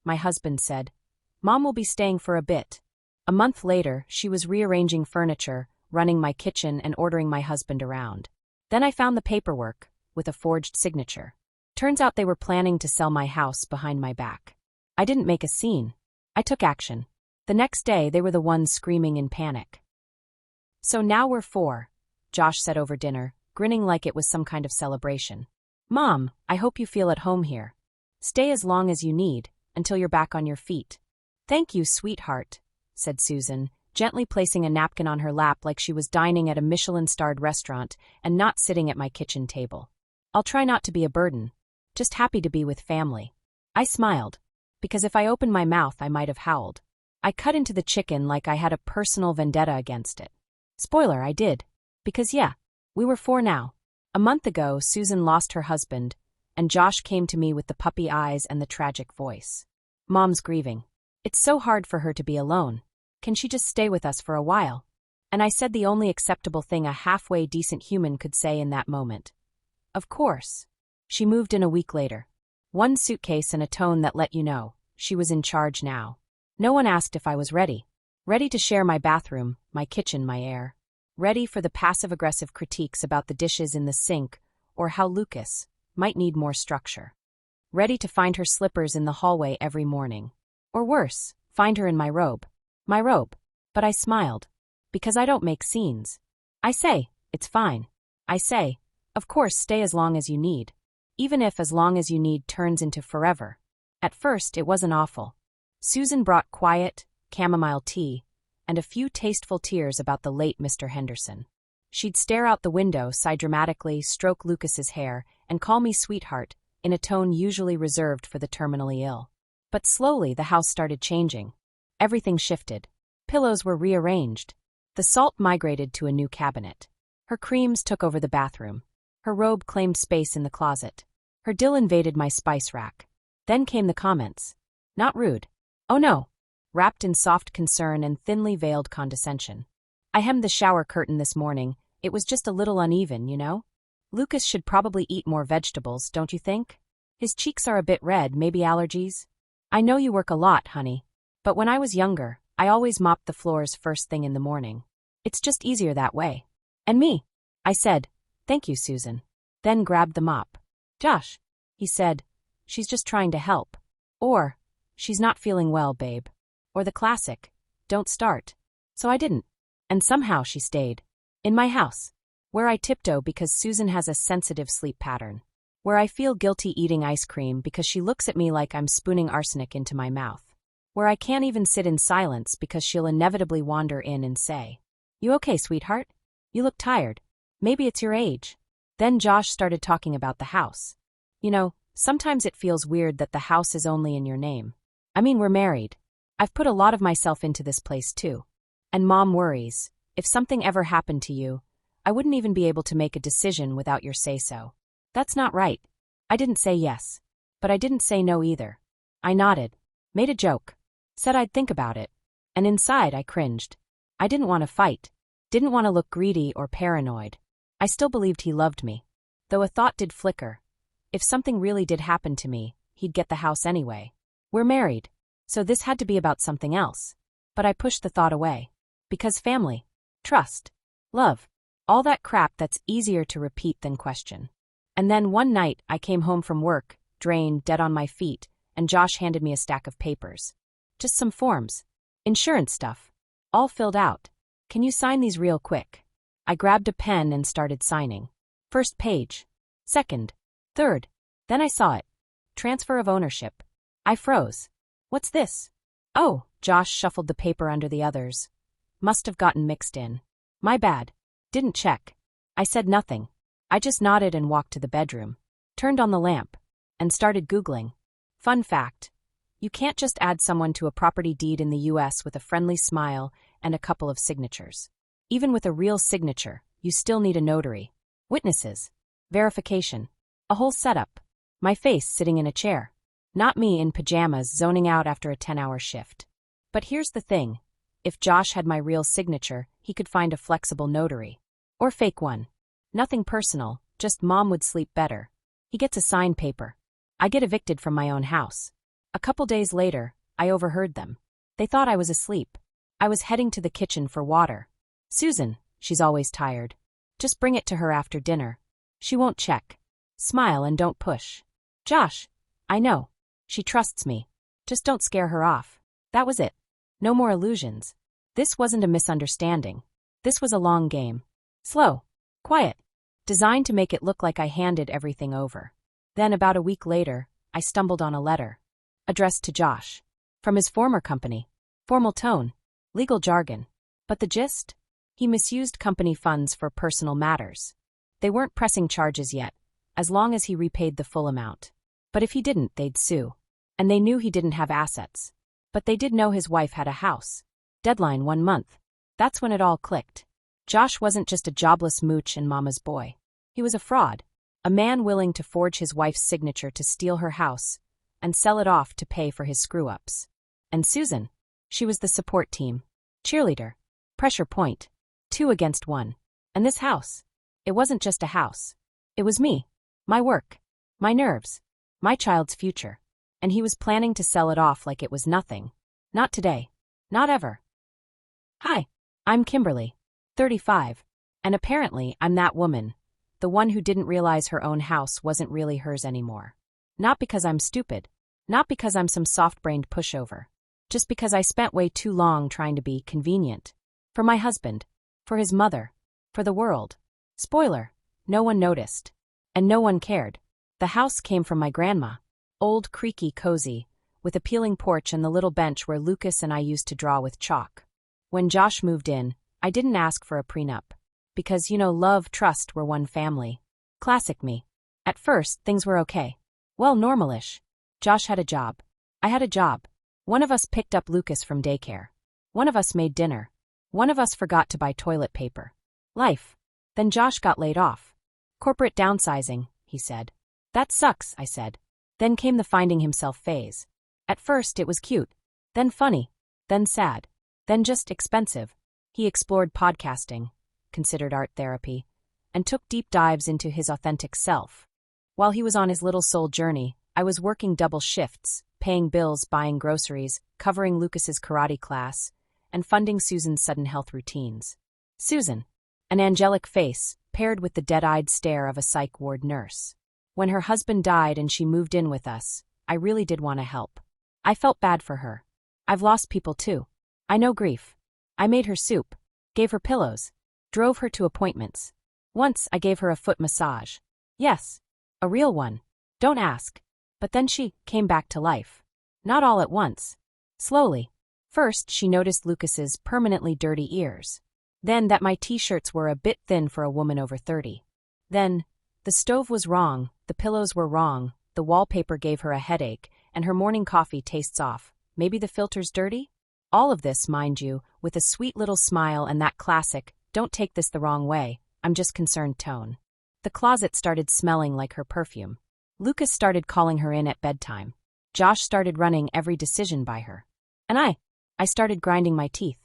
my husband said. Mom will be staying for a bit. A month later, she was rearranging furniture, running my kitchen, and ordering my husband around. Then I found the paperwork, with a forged signature. Turns out they were planning to sell my house behind my back. I didn't make a scene. I took action. The next day, they were the ones screaming in panic. So now we're four, Josh said over dinner, grinning like it was some kind of celebration. Mom, I hope you feel at home here. Stay as long as you need, until you're back on your feet. Thank you, sweetheart, said Susan, gently placing a napkin on her lap like she was dining at a Michelin-starred restaurant and not sitting at my kitchen table. I'll try not to be a burden. Just happy to be with family. I smiled, because if I opened my mouth I might have howled. I cut into the chicken like I had a personal vendetta against it. Spoiler, I did. Because yeah, we were four now. A month ago, Susan lost her husband, and Josh came to me with the puppy eyes and the tragic voice. Mom's grieving. It's so hard for her to be alone. Can she just stay with us for a while? And I said the only acceptable thing a halfway decent human could say in that moment. Of course. She moved in a week later. One suitcase and a tone that let you know, she was in charge now. No one asked if I was ready. Ready to share my bathroom, my kitchen, my air. Ready for the passive-aggressive critiques about the dishes in the sink or how Lucas might need more structure. Ready to find her slippers in the hallway every morning. Or worse, find her in my robe. My robe. But I smiled. Because I don't make scenes. I say, it's fine. I say, of course, stay as long as you need. Even if as long as you need turns into forever. At first, it wasn't awful. Susan brought quiet, chamomile tea, and a few tasteful tears about the late Mr. Henderson. She'd stare out the window, sigh dramatically, stroke Lucas's hair, and call me sweetheart, in a tone usually reserved for the terminally ill. But slowly the house started changing. Everything shifted. Pillows were rearranged. The salt migrated to a new cabinet. Her creams took over the bathroom. Her robe claimed space in the closet. Her dill invaded my spice rack. Then came the comments. Not rude. Oh no. Wrapped in soft concern and thinly veiled condescension. I hemmed the shower curtain this morning. It was just a little uneven, you know? Lucas should probably eat more vegetables, don't you think? His cheeks are a bit red, maybe allergies? I know you work a lot, honey. But when I was younger, I always mopped the floors first thing in the morning. It's just easier that way. And me? I said, thank you, Susan. Then grabbed the mop. Josh, he said, she's just trying to help. Or, she's not feeling well, babe. Or the classic, don't start. So I didn't. And somehow she stayed. In my house. Where I tiptoe because Susan has a sensitive sleep pattern. Where I feel guilty eating ice cream because she looks at me like I'm spooning arsenic into my mouth. Where I can't even sit in silence because she'll inevitably wander in and say, You okay, sweetheart? You look tired. Maybe it's your age. Then Josh started talking about the house. You know, sometimes it feels weird that the house is only in your name. I mean, we're married. I've put a lot of myself into this place too. And Mom worries, if something ever happened to you, I wouldn't even be able to make a decision without your say-so. That's not right. I didn't say yes. But I didn't say no either. I nodded, made a joke, said I'd think about it. And inside I cringed. I didn't want to fight. Didn't want to look greedy or paranoid. I still believed he loved me. Though a thought did flicker. If something really did happen to me, he'd get the house anyway. We're married. So this had to be about something else. But I pushed the thought away. Because family, trust, love, all that crap that's easier to repeat than question. And then one night I came home from work, drained, dead on my feet, and Josh handed me a stack of papers. Just some forms. Insurance stuff. All filled out. Can you sign these real quick? I grabbed a pen and started signing. First page. Second. Third. Then I saw it. Transfer of ownership. I froze. What's this? Oh, Josh shuffled the paper under the others. Must have gotten mixed in. My bad. Didn't check. I said nothing. I just nodded and walked to the bedroom. Turned on the lamp. And started Googling. Fun fact. You can't just add someone to a property deed in the US with a friendly smile and a couple of signatures. Even with a real signature, you still need a notary. Witnesses. Verification. A whole setup. My face sitting in a chair. Not me in pajamas zoning out after a 10-hour shift. But here's the thing. If Josh had my real signature, he could find a flexible notary. Or fake one. Nothing personal, just Mom would sleep better. He gets a signed paper. I get evicted from my own house. A couple days later, I overheard them. They thought I was asleep. I was heading to the kitchen for water. Susan, she's always tired. Just bring it to her after dinner. She won't check. Smile and don't push. Josh, I know. She trusts me. Just don't scare her off. That was it. No more illusions. This wasn't a misunderstanding. This was a long game. Slow. Quiet. Designed to make it look like I handed everything over. Then about a week later, I stumbled on a letter. Addressed to Josh. From his former company. Formal tone. Legal jargon. But the gist? He misused company funds for personal matters. They weren't pressing charges yet, as long as he repaid the full amount. But if he didn't, they'd sue. And they knew he didn't have assets. But they did know his wife had a house. Deadline 1 month. That's when it all clicked. Josh wasn't just a jobless mooch and mama's boy. He was a fraud. A man willing to forge his wife's signature to steal her house and sell it off to pay for his screw-ups. And Susan? She was the support team. Cheerleader. Pressure point. 2 against 1. And this house? It wasn't just a house. It was me. My work. My nerves. My child's future. And he was planning to sell it off like it was nothing. Not today. Not ever. Hi. I'm Kimberly. 35. And apparently I'm that woman. The one who didn't realize her own house wasn't really hers anymore. Not because I'm stupid. Not because I'm some soft-brained pushover. Just because I spent way too long trying to be convenient. For my husband. For his mother. For the world. Spoiler. No one noticed. And no one cared. The house came from my grandma. Old, creaky, cozy, with a peeling porch and the little bench where Lucas and I used to draw with chalk. When Josh moved in, I didn't ask for a prenup. Because, love, trust were one family. Classic me. At first, things were okay. Well, normalish. Josh had a job. I had a job. One of us picked up Lucas from daycare. One of us made dinner. One of us forgot to buy toilet paper. Life. Then Josh got laid off. Corporate downsizing, he said. That sucks, I said. Then came the finding himself phase. At first it was cute. Then funny. Then sad. Then just expensive. He explored podcasting, considered art therapy, and took deep dives into his authentic self. While he was on his little soul journey, I was working double shifts, paying bills, buying groceries, covering Lucas's karate class, and funding Susan's sudden health routines. Susan. An angelic face, paired with the dead-eyed stare of a psych ward nurse. When her husband died and she moved in with us, I really did want to help. I felt bad for her. I've lost people too. I know grief. I made her soup, gave her pillows, drove her to appointments. Once I gave her a foot massage. Yes, a real one. Don't ask. But then she came back to life. Not all at once. Slowly. First, she noticed Lucas's permanently dirty ears. Then that my t-shirts were a bit thin for a woman over 30. Then, the stove was wrong, the pillows were wrong, the wallpaper gave her a headache, and her morning coffee tastes off. Maybe the filter's dirty? All of this, mind you, with a sweet little smile and that classic, don't take this the wrong way, I'm just concerned tone. The closet started smelling like her perfume. Lucas started calling her in at bedtime. Josh started running every decision by her. And I started grinding my teeth.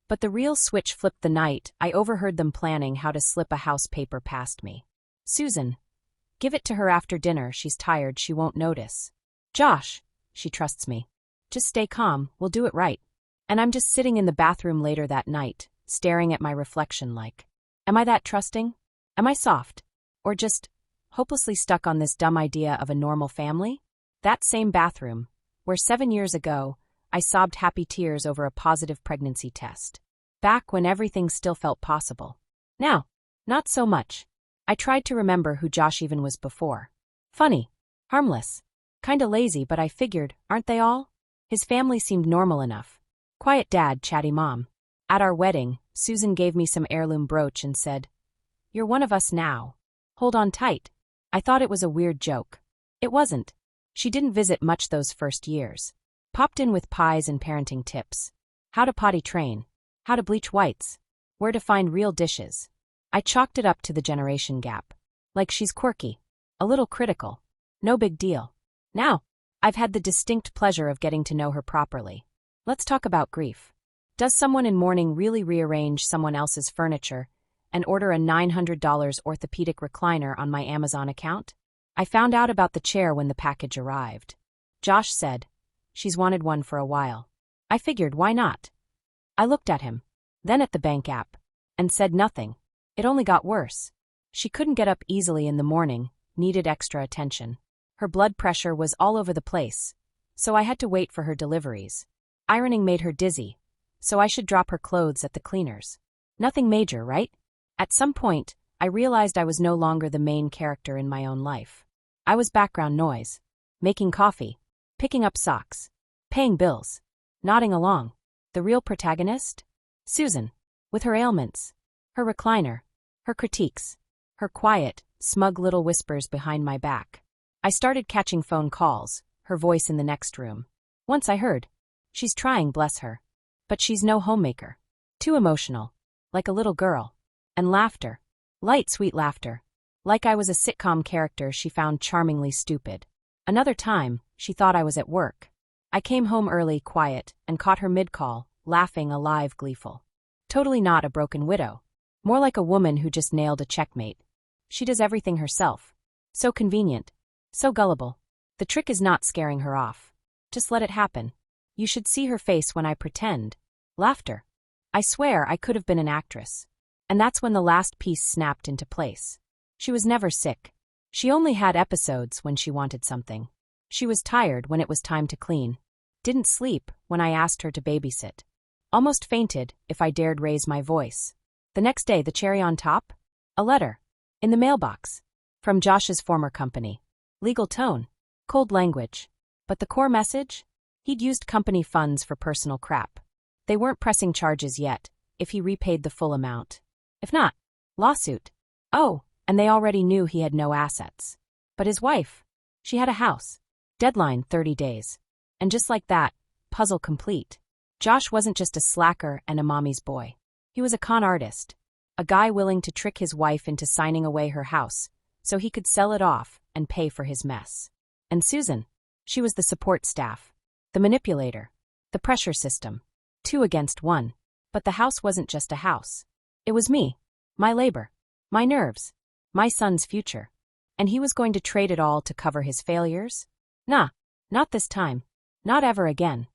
But the real switch flipped the night I overheard them planning how to slip a house paper past me. Susan. Give it to her after dinner, she's tired, she won't notice. Josh. She trusts me. Just stay calm, we'll do it right. And I'm just sitting in the bathroom later that night, staring at my reflection like, am I that trusting? Am I soft? Or just hopelessly stuck on this dumb idea of a normal family? That same bathroom, where 7 years ago, I sobbed happy tears over a positive pregnancy test. Back when everything still felt possible. Now, not so much. I tried to remember who Josh even was before. Funny. Harmless. Kinda lazy, but I figured, aren't they all? His family seemed normal enough. Quiet dad, chatty mom. At our wedding, Susan gave me some heirloom brooch and said, "You're one of us now. Hold on tight." I thought it was a weird joke. It wasn't. She didn't visit much those first years. Popped in with pies and parenting tips. How to potty train. How to bleach whites. Where to find real dishes. I chalked it up to the generation gap. Like she's quirky. A little critical. No big deal. Now, I've had the distinct pleasure of getting to know her properly. Let's talk about grief. Does someone in mourning really rearrange someone else's furniture and order a $900 orthopedic recliner on my Amazon account? I found out about the chair when the package arrived. Josh said, She's wanted one for a while. I figured, why not? I looked at him, then at the bank app, and said nothing. It only got worse. She couldn't get up easily in the morning, needed extra attention. Her blood pressure was all over the place, so I had to wait for her deliveries. Ironing made her dizzy, so I should drop her clothes at the cleaners. Nothing major, right? At some point, I realized I was no longer the main character in my own life. I was background noise, making coffee, picking up socks, paying bills, nodding along. The real protagonist? Susan, with her ailments, her recliner, her critiques, her quiet, smug little whispers behind my back. I started catching phone calls, her voice in the next room. Once I heard, "She's trying, bless her. But she's no homemaker. Too emotional. Like a little girl." And laughter. Light, sweet laughter. Like I was a sitcom character she found charmingly stupid. Another time, she thought I was at work. I came home early, quiet, and caught her mid-call, laughing, alive, gleeful. Totally not a broken widow. More like a woman who just nailed a checkmate. She does everything herself. So convenient. So gullible. The trick is not scaring her off. Just let it happen. You should see her face when I pretend. Laughter. I swear I could have been an actress. And that's when the last piece snapped into place. She was never sick. She only had episodes when she wanted something. She was tired when it was time to clean. Didn't sleep when I asked her to babysit. Almost fainted if I dared raise my voice. The next day, the cherry on top? A letter. In the mailbox. From Josh's former company. Legal tone. Cold language. But the core message? He'd used company funds for personal crap. They weren't pressing charges yet, if he repaid the full amount. If not, lawsuit. Oh, and they already knew he had no assets. But his wife? She had a house. Deadline 30 days. And just like that, puzzle complete. Josh wasn't just a slacker and a mommy's boy. He was a con artist. A guy willing to trick his wife into signing away her house, so he could sell it off and pay for his mess. And Susan? She was the support staff. The manipulator. The pressure system. 2 against 1. But the house wasn't just a house. It was me. My labor. My nerves. My son's future. And he was going to trade it all to cover his failures? Nah. Not this time. Not ever again.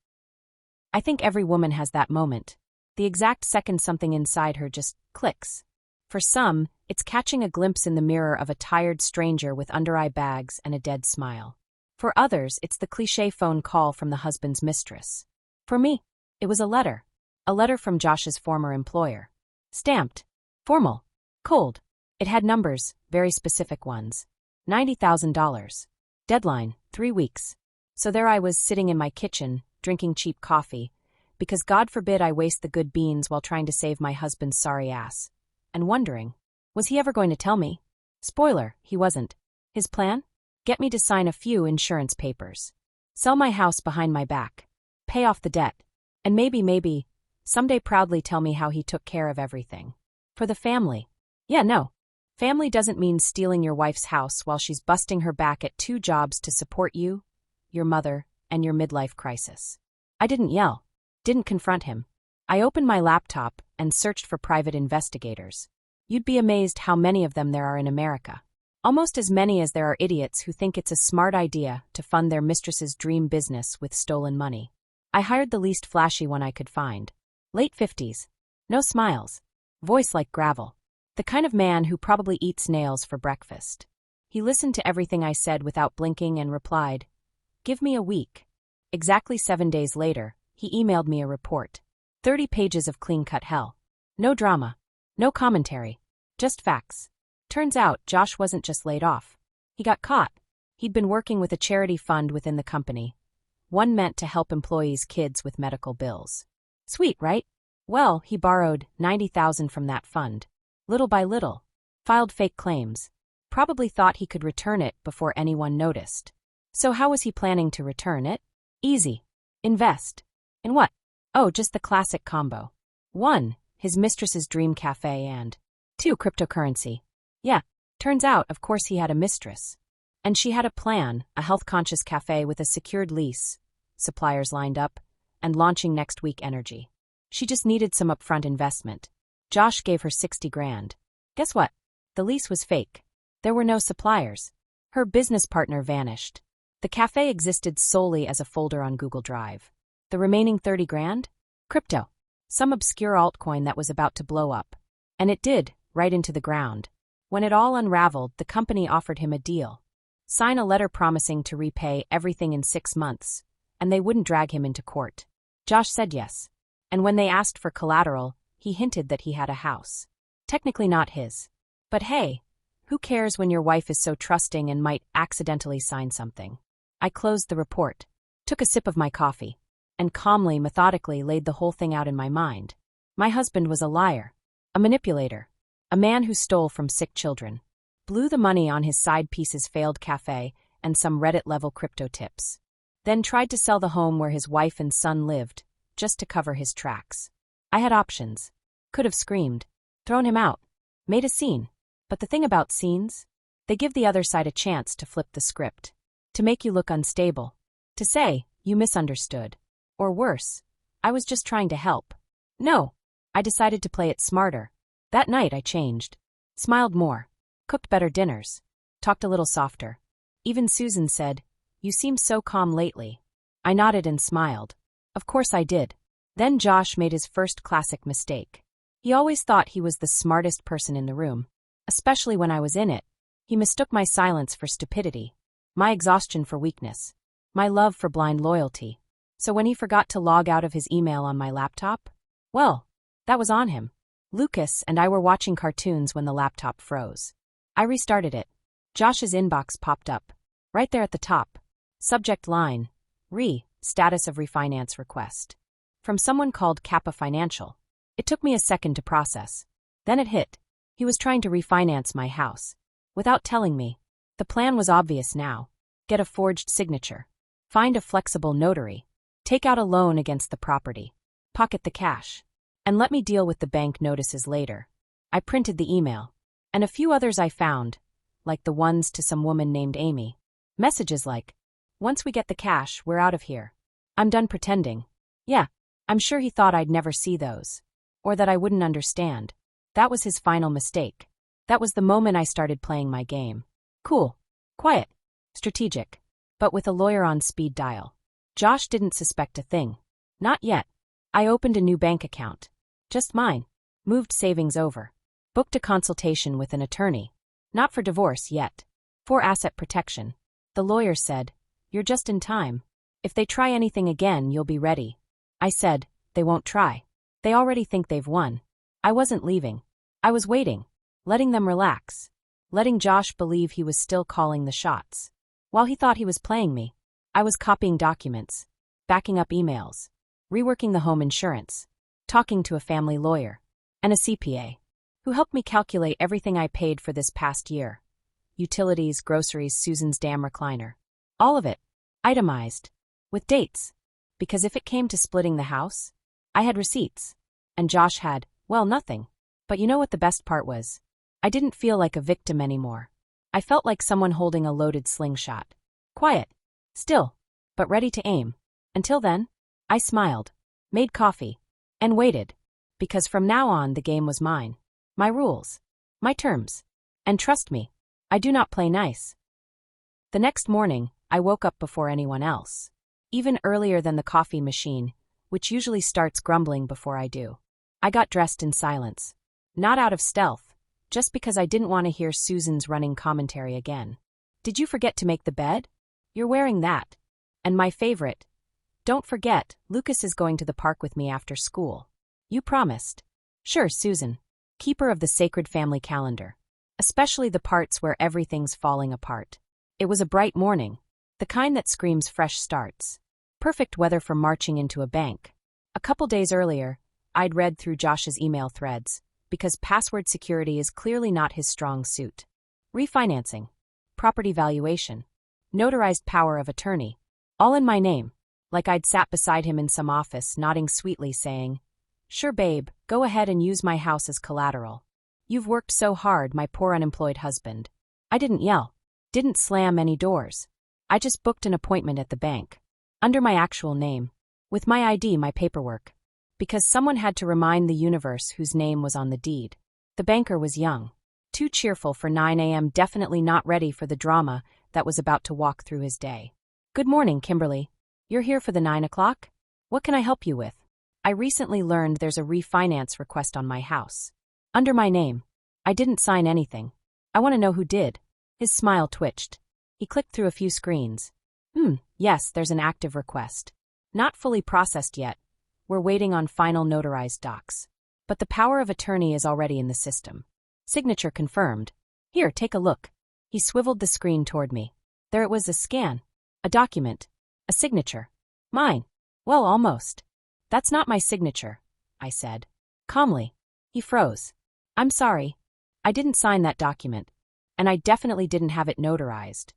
I think every woman has that moment. The exact second something inside her just clicks. For some, it's catching a glimpse in the mirror of a tired stranger with under-eye bags and a dead smile. For others, it's the cliché phone call from the husband's mistress. For me, it was a letter. A letter from Josh's former employer. Stamped. Formal. Cold. It had numbers, very specific ones. $90,000. Deadline, 3 weeks. So there I was sitting in my kitchen, drinking cheap coffee, because God forbid I waste the good beans while trying to save my husband's sorry ass. And wondering, was he ever going to tell me? Spoiler, he wasn't. His plan? Get me to sign a few insurance papers. Sell my house behind my back. Pay off the debt. And maybe, someday proudly tell me how he took care of everything. For the family. Yeah, no. Family doesn't mean stealing your wife's house while she's busting her back at 2 jobs to support you, your mother, and your midlife crisis. I didn't yell. Didn't confront him. I opened my laptop and searched for private investigators. You'd be amazed how many of them there are in America. Almost as many as there are idiots who think it's a smart idea to fund their mistress's dream business with stolen money. I hired the least flashy one I could find. Late 50s. No smiles. Voice like gravel. The kind of man who probably eats nails for breakfast. He listened to everything I said without blinking and replied, "Give me a week." Exactly 7 days later, he emailed me a report. 30 pages of clean-cut hell. No drama. No commentary. Just facts. Turns out, Josh wasn't just laid off. He got caught. He'd been working with a charity fund within the company. One meant to help employees' kids with medical bills. Sweet, right? Well, he borrowed $90,000 from that fund. Little by little. Filed fake claims. Probably thought he could return it before anyone noticed. So how was he planning to return it? Easy. Invest. In what? Oh, just the classic combo. 1. His mistress's dream cafe and 2. Cryptocurrency. Yeah, turns out, of course, he had a mistress. And she had a plan, a health-conscious cafe with a secured lease, suppliers lined up, and launching next week energy. She just needed some upfront investment. Josh gave her 60 grand. Guess what? The lease was fake. There were no suppliers. Her business partner vanished. The cafe existed solely as a folder on Google Drive. The remaining 30 grand? Crypto. Some obscure altcoin that was about to blow up. And it did, right into the ground. When it all unraveled, the company offered him a deal. Sign a letter promising to repay everything in 6 months, and they wouldn't drag him into court. Josh said yes. And when they asked for collateral, he hinted that he had a house. Technically not his. But hey, who cares when your wife is so trusting and might accidentally sign something? I closed the report, took a sip of my coffee, and calmly, methodically laid the whole thing out in my mind. My husband was a liar, a manipulator, a man who stole from sick children, blew the money on his side piece's failed cafe and some Reddit-level crypto tips, then tried to sell the home where his wife and son lived, just to cover his tracks. I had options. Could have screamed, thrown him out, made a scene. But the thing about scenes? They give the other side a chance to flip the script, to make you look unstable, to say, you misunderstood. Or worse, I was just trying to help. No, I decided to play it smarter. That night I changed. Smiled more. Cooked better dinners. Talked a little softer. Even Susan said, "You seem so calm lately." I nodded and smiled. Of course I did. Then Josh made his first classic mistake. He always thought he was the smartest person in the room, especially when I was in it. He mistook my silence for stupidity, my exhaustion for weakness, my love for blind loyalty. So when he forgot to log out of his email on my laptop, well, that was on him. Lucas and I were watching cartoons when the laptop froze. I restarted it. Josh's inbox popped up, right there at the top. Subject line, status of refinance request. From someone called Kappa Financial. It took me a second to process. Then it hit. He was trying to refinance my house. Without telling me. The plan was obvious now. Get a forged signature. Find a flexible notary. Take out a loan against the property. Pocket the cash. And let me deal with the bank notices later. I printed the email. And a few others I found, like the ones to some woman named Amy. Messages like, "Once we get the cash, we're out of here." I'm done pretending. Yeah, I'm sure he thought I'd never see those. Or that I wouldn't understand. That was his final mistake. That was the moment I started playing my game. Cool. Quiet. Strategic. But with a lawyer on speed dial. Josh didn't suspect a thing. Not yet. I opened a new bank account. Just mine. Moved savings over. Booked a consultation with an attorney. Not for divorce yet. For asset protection. The lawyer said, "You're just in time. If they try anything again, you'll be ready." I said, "They won't try. They already think they've won." I wasn't leaving. I was waiting. Letting them relax. Letting Josh believe he was still calling the shots. While he thought he was playing me, I was copying documents, backing up emails, reworking the home insurance, talking to a family lawyer, and a CPA, who helped me calculate everything I paid for this past year. Utilities, groceries, Susan's damn recliner. All of it. Itemized. With dates. Because if it came to splitting the house, I had receipts. And Josh had, well, nothing. But you know what the best part was? I didn't feel like a victim anymore. I felt like someone holding a loaded slingshot. Quiet. Still. But ready to aim. Until then, I smiled, made coffee, and waited. Because from now on the game was mine. My rules. My terms. And trust me, I do not play nice. The next morning, I woke up before anyone else. Even earlier than the coffee machine, which usually starts grumbling before I do. I got dressed in silence. Not out of stealth, just because I didn't want to hear Susan's running commentary again. "Did you forget to make the bed? You're wearing that." And my favorite, "Don't forget, Lucas is going to the park with me after school. You promised." Sure, Susan. Keeper of the sacred family calendar. Especially the parts where everything's falling apart. It was a bright morning. The kind that screams fresh starts. Perfect weather for marching into a bank. A couple days earlier, I'd read through Josh's email threads, because password security is clearly not his strong suit. Refinancing. Property valuation. Notarized power of attorney. All in my name. Like I'd sat beside him in some office, nodding sweetly, saying, "Sure, babe, go ahead and use my house as collateral. You've worked so hard, my poor unemployed husband." I didn't yell. Didn't slam any doors. I just booked an appointment at the bank. Under my actual name. With my ID, my paperwork. Because someone had to remind the universe whose name was on the deed. The banker was young. Too cheerful for 9 a.m., definitely not ready for the drama that was about to walk through his day. Good morning, Kimberly. You're here for the 9 o'clock? What can I help you with? I recently learned there's a refinance request on my house. Under my name. I didn't sign anything. I want to know who did. His smile twitched. He clicked through a few screens. Yes, there's an active request. Not fully processed yet. We're waiting on final notarized docs. But the power of attorney is already in the system. Signature confirmed. Here, take a look. He swiveled the screen toward me. There it was, a scan. A document. A signature. Mine. Well, almost. That's not my signature, I said. Calmly. He froze. I'm sorry. I didn't sign that document. And I definitely didn't have it notarized.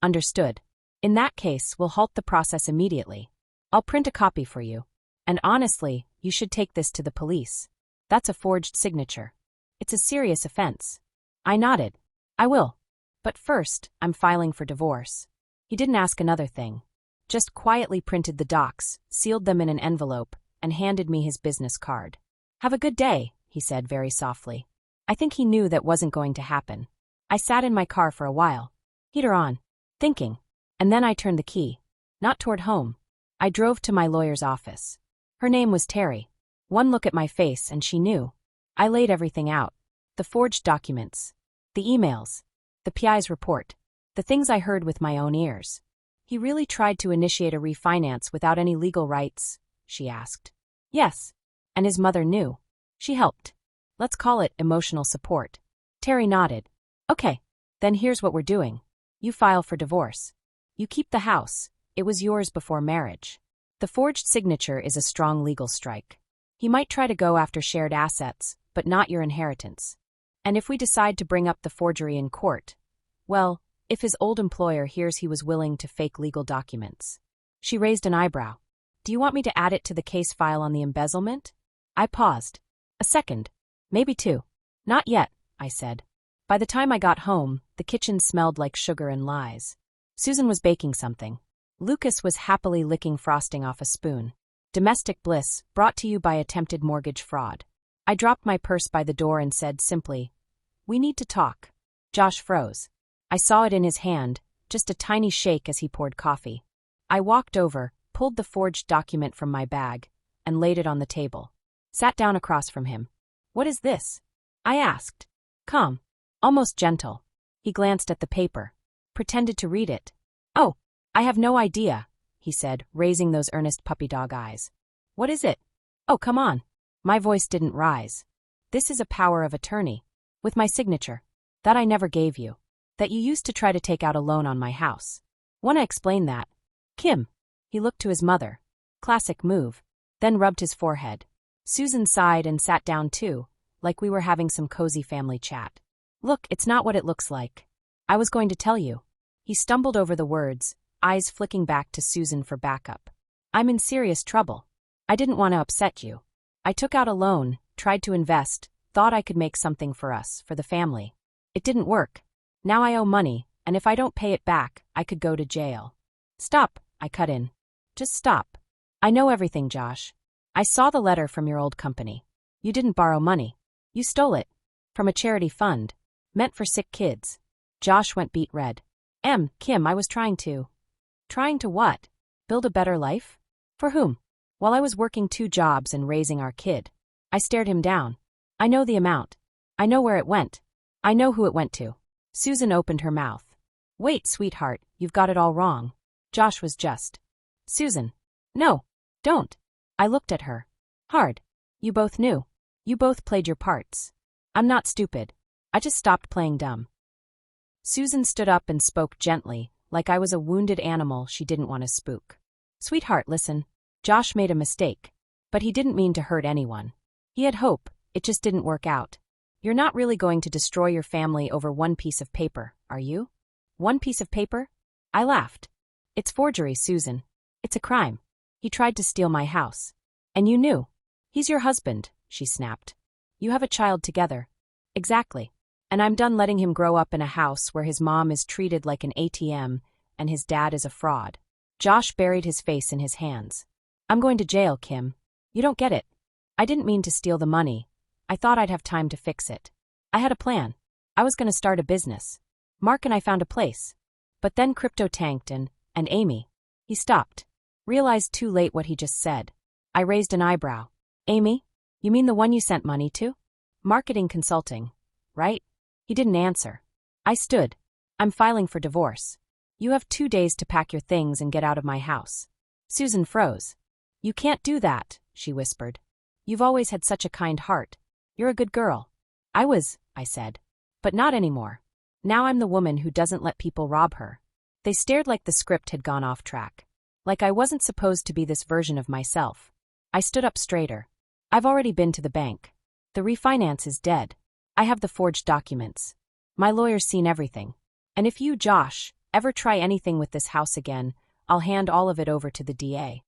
Understood. In that case, we'll halt the process immediately. I'll print a copy for you. And honestly, you should take this to the police. That's a forged signature. It's a serious offense. I nodded. I will. But first, I'm filing for divorce. He didn't ask another thing. Just quietly printed the docs, sealed them in an envelope, and handed me his business card. Have a good day, he said very softly. I think he knew that wasn't going to happen. I sat in my car for a while. Heater on. Thinking. And then I turned the key. Not toward home. I drove to my lawyer's office. Her name was Terry. One look at my face and she knew. I laid everything out. The forged documents. The emails. The PI's report. The things I heard with my own ears. He really tried to initiate a refinance without any legal rights, she asked. Yes. And his mother knew. She helped. Let's call it emotional support. Terry nodded. Okay. Then here's what we're doing. You file for divorce. You keep the house. It was yours before marriage. The forged signature is a strong legal strike. He might try to go after shared assets, but not your inheritance. And if we decide to bring up the forgery in court, well, if his old employer hears he was willing to fake legal documents. She raised an eyebrow. Do you want me to add it to the case file on the embezzlement? I paused. A second. Maybe 2. Not yet, I said. By the time I got home, the kitchen smelled like sugar and lies. Susan was baking something. Lucas was happily licking frosting off a spoon. Domestic bliss, brought to you by attempted mortgage fraud. I dropped my purse by the door and said simply, "We need to talk." Josh froze. I saw it in his hand, just a tiny shake as he poured coffee. I walked over, pulled the forged document from my bag, and laid it on the table. Sat down across from him. "What is this?" I asked. Calm. Almost gentle. He glanced at the paper. Pretended to read it. "Oh, I have no idea," he said, raising those earnest puppy dog eyes. "What is it?" "Oh, come on." My voice didn't rise. "This is a power of attorney. With my signature. That I never gave you. That you used to try to take out a loan on my house. Wanna explain that?" "Kim." He looked to his mother. Classic move. Then rubbed his forehead. Susan sighed and sat down too, like we were having some cozy family chat. "Look, it's not what it looks like. I was going to tell you." He stumbled over the words, eyes flicking back to Susan for backup. "I'm in serious trouble. I didn't want to upset you. I took out a loan, tried to invest, thought I could make something for us, for the family. It didn't work. Now I owe money, and if I don't pay it back, I could go to jail." "Stop," I cut in. "Just stop. I know everything, Josh. I saw the letter from your old company. You didn't borrow money. You stole it. From a charity fund. Meant for sick kids." Josh went beet red. Kim, I was trying to." "Trying to what? Build a better life? For whom?" "While I was working 2 jobs and raising our kid." I stared him down. "I know the amount. I know where it went. I know who it went to." Susan opened her mouth. "Wait, sweetheart, you've got it all wrong." Josh was just. "Susan. No. Don't." I looked at her. Hard. "You both knew. You both played your parts. I'm not stupid. I just stopped playing dumb." Susan stood up and spoke gently, like I was a wounded animal she didn't want to spook. "Sweetheart, listen. Josh made a mistake. But he didn't mean to hurt anyone. He had hope, it just didn't work out. You're not really going to destroy your family over one piece of paper, are you?" "One piece of paper?" I laughed. "It's forgery, Susan. It's a crime. He tried to steal my house. And you knew. He's your husband," she snapped. "You have a child together." "Exactly. And I'm done letting him grow up in a house where his mom is treated like an ATM and his dad is a fraud." Josh buried his face in his hands. "I'm going to jail, Kim. You don't get it. I didn't mean to steal the money. I thought I'd have time to fix it. I had a plan. I was going to start a business. Mark and I found a place. But then crypto tanked and Amy. He stopped. Realized too late what he just said. I raised an eyebrow. Amy? You mean the one you sent money to? Marketing consulting, right? He didn't answer. I stood. I'm filing for divorce. You have 2 days to pack your things and get out of my house. Susan froze. You can't do that, she whispered. You've always had such a kind heart. You're a good girl. I said. But not anymore. Now I'm the woman who doesn't let people rob her. They stared like the script had gone off track. Like I wasn't supposed to be this version of myself. I stood up straighter. I've already been to the bank. The refinance is dead. I have the forged documents. My lawyer's seen everything. And if you, Josh, ever try anything with this house again, I'll hand all of it over to the DA.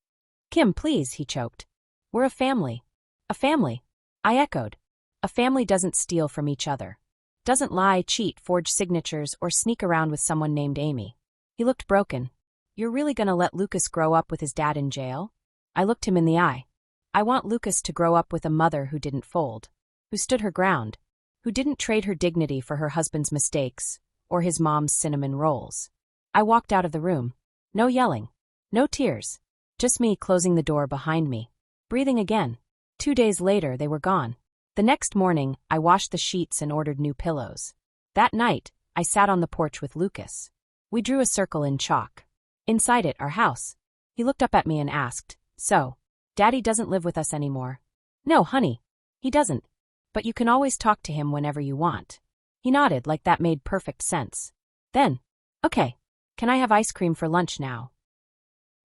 Kim, please, he choked. We're a family. A family. I echoed. A family doesn't steal from each other. Doesn't lie, cheat, forge signatures, or sneak around with someone named Amy. He looked broken. You're really gonna let Lucas grow up with his dad in jail? I looked him in the eye. I want Lucas to grow up with a mother who didn't fold, who stood her ground, who didn't trade her dignity for her husband's mistakes or his mom's cinnamon rolls. I walked out of the room. No yelling. No tears. Just me closing the door behind me. Breathing again. 2 days later, they were gone. The next morning, I washed the sheets and ordered new pillows. That night, I sat on the porch with Lucas. We drew a circle in chalk. Inside it, our house. He looked up at me and asked, So, Daddy doesn't live with us anymore? No, honey. He doesn't. But you can always talk to him whenever you want. He nodded like that made perfect sense. Then, okay, can I have ice cream for lunch now?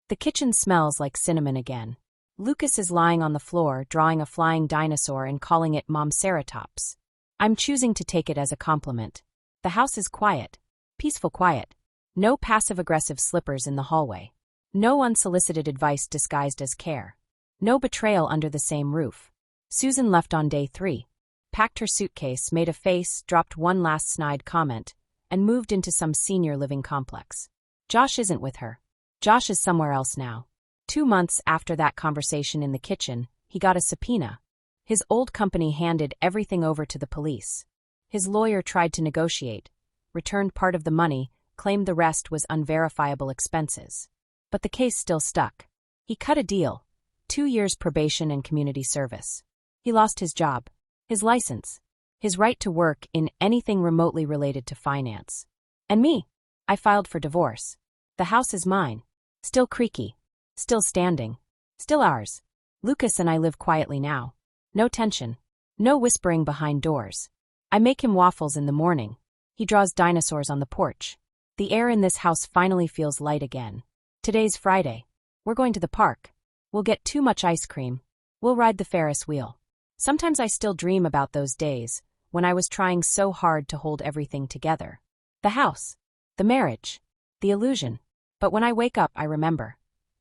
The kitchen smells like cinnamon again. Lucas is lying on the floor, drawing a flying dinosaur and calling it Momceratops. I'm choosing to take it as a compliment. The house is quiet. Peaceful quiet. No passive-aggressive slippers in the hallway. No unsolicited advice disguised as care. No betrayal under the same roof. Susan left on day 3. Packed her suitcase, made a face, dropped one last snide comment, and moved into some senior living complex. Josh isn't with her. Josh is somewhere else now. 2 months after that conversation in the kitchen, he got a subpoena. His old company handed everything over to the police. His lawyer tried to negotiate, returned part of the money, claimed the rest was unverifiable expenses. But the case still stuck. He cut a deal. 2 years probation and community service. He lost his job, his license, his right to work in anything remotely related to finance. And me? I filed for divorce. The house is mine. Still creaky. Still standing. Still ours. Lucas and I live quietly now. No tension. No whispering behind doors. I make him waffles in the morning. He draws dinosaurs on the porch. The air in this house finally feels light again. Today's Friday. We're going to the park. We'll get too much ice cream. We'll ride the Ferris wheel. Sometimes I still dream about those days when I was trying so hard to hold everything together. The house. The marriage. The illusion. But when I wake up, I remember.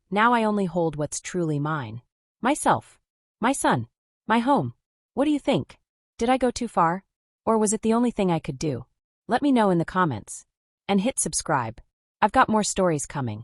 Now I only hold what's truly mine. Myself. My son. My home. What do you think? Did I go too far? Or was it the only thing I could do? Let me know in the comments. And hit subscribe. I've got more stories coming.